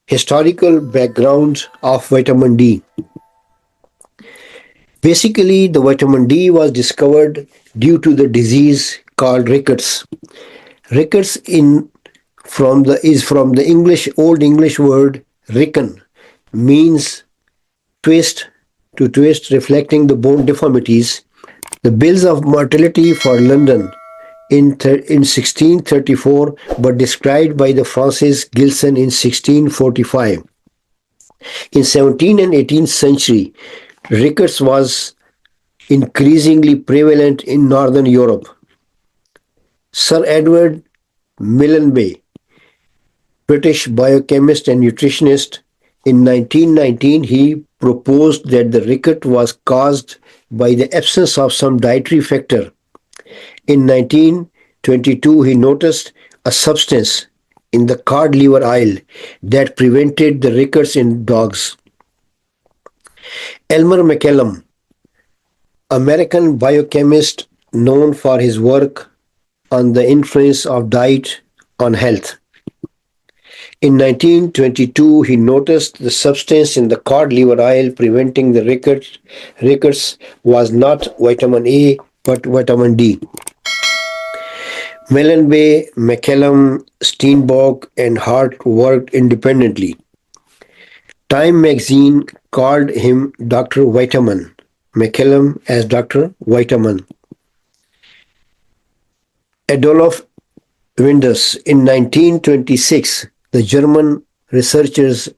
Historical background of vitamin D. Basically, the vitamin D was discovered due to the disease called rickets. Rickets is from the Old English word ricken, means twist to twist, reflecting the bone deformities. The bills of mortality for London in 1634 were described by the Francis Gilson in 1645. In 17th and 18th century, rickets was increasingly prevalent in northern Europe. Sir Edward Millenby, British biochemist and nutritionist, in 1919 he proposed that the ricket was caused by the absence of some dietary factor. In 1922 he noticed a substance in the cod liver oil that prevented the rickets in dogs. Elmer McCallum, American biochemist known for his work on the influence of diet on health. In 1922, he noticed the substance in the cod liver oil preventing the rickets was not vitamin A but vitamin D. Mellenby, McCallum, Steenbok, and Hart worked independently. Time magazine called him Dr. Vitamin, McCallum as Dr. Vitamin. Adolf Windus, in 1926, the German researchers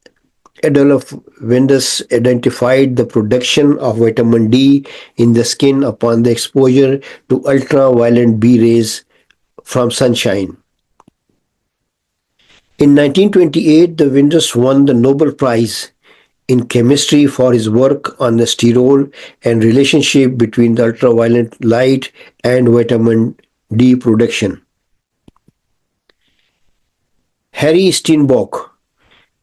Adolf Windus identified the production of vitamin D in the skin upon the exposure to ultraviolet B rays from sunshine. In 1928, the Windus won the Nobel Prize in chemistry for his work on the sterol and relationship between the ultraviolet light and vitamin D production. Harry Steenbok,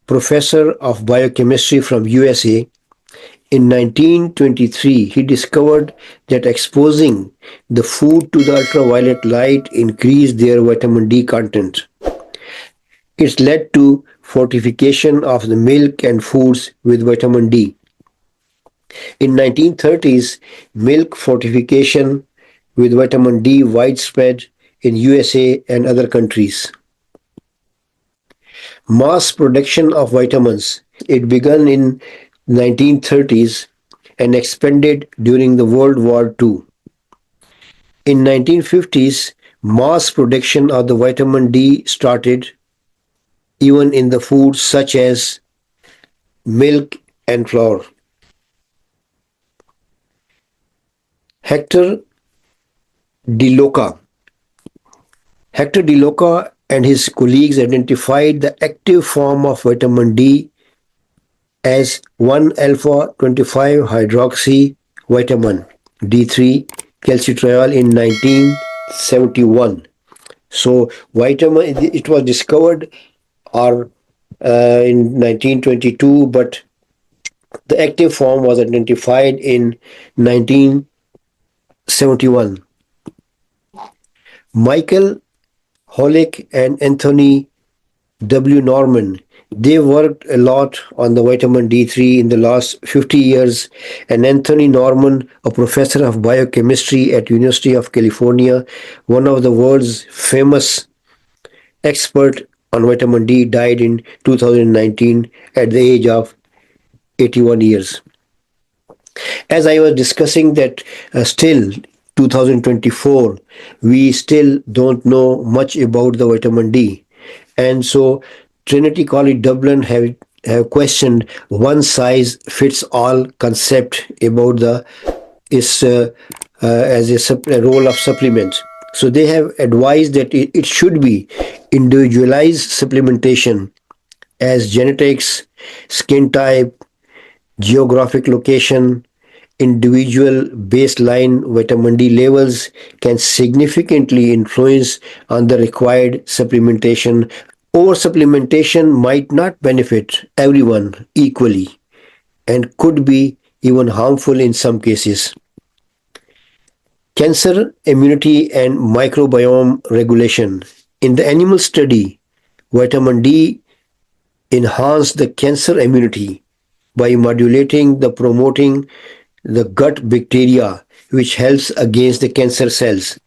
professor of biochemistry from USA, in 1923 he discovered that exposing the food to the ultraviolet light increased their vitamin D content. It led to fortification of the milk and foods with vitamin D. In 1930s, milk fortification with vitamin D widespread in USA and other countries. Mass production of vitamins. It began in 1930s and expanded during the World War II. In 1950s, mass production of the vitamin D started even in the foods such as milk and flour. Hector DeLoca. Hector DeLoca and his colleagues identified the active form of vitamin D as 1-alpha 25 hydroxy vitamin D3 calcitriol in 1971. So vitamin it was discovered in 1922, but the active form was identified in 1971. Michael Holick and Anthony W. Norman, they worked a lot on the vitamin D3 in the last 50 years, and Anthony Norman, a professor of biochemistry at University of California, one of the world's famous expert on vitamin D, died in 2019 at the age of 81 years. As I was discussing that still 2024, we still don't know much about the vitamin D. And so Trinity College Dublin have questioned one size fits all concept about the is as a role of supplement. So they have advised that it should be individualized supplementation as genetics, skin type, geographic location, individual baseline vitamin D levels can significantly influence on the required supplementation. Oversupplementation might not benefit everyone equally and could be even harmful in some cases. Cancer, immunity, and microbiome regulation. In the animal study, vitamin D enhance the cancer immunity by modulating the promoting the gut bacteria which helps against the cancer cells.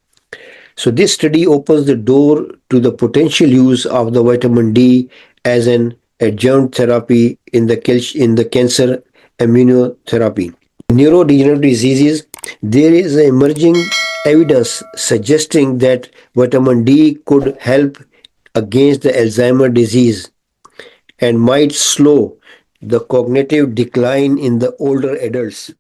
So this study opens the door to the potential use of the vitamin D as an adjunct therapy in the cancer immunotherapy. Neurodegenerative diseases, there is emerging evidence suggesting that vitamin D could help against the Alzheimer's disease and might slow the cognitive decline in the older adults.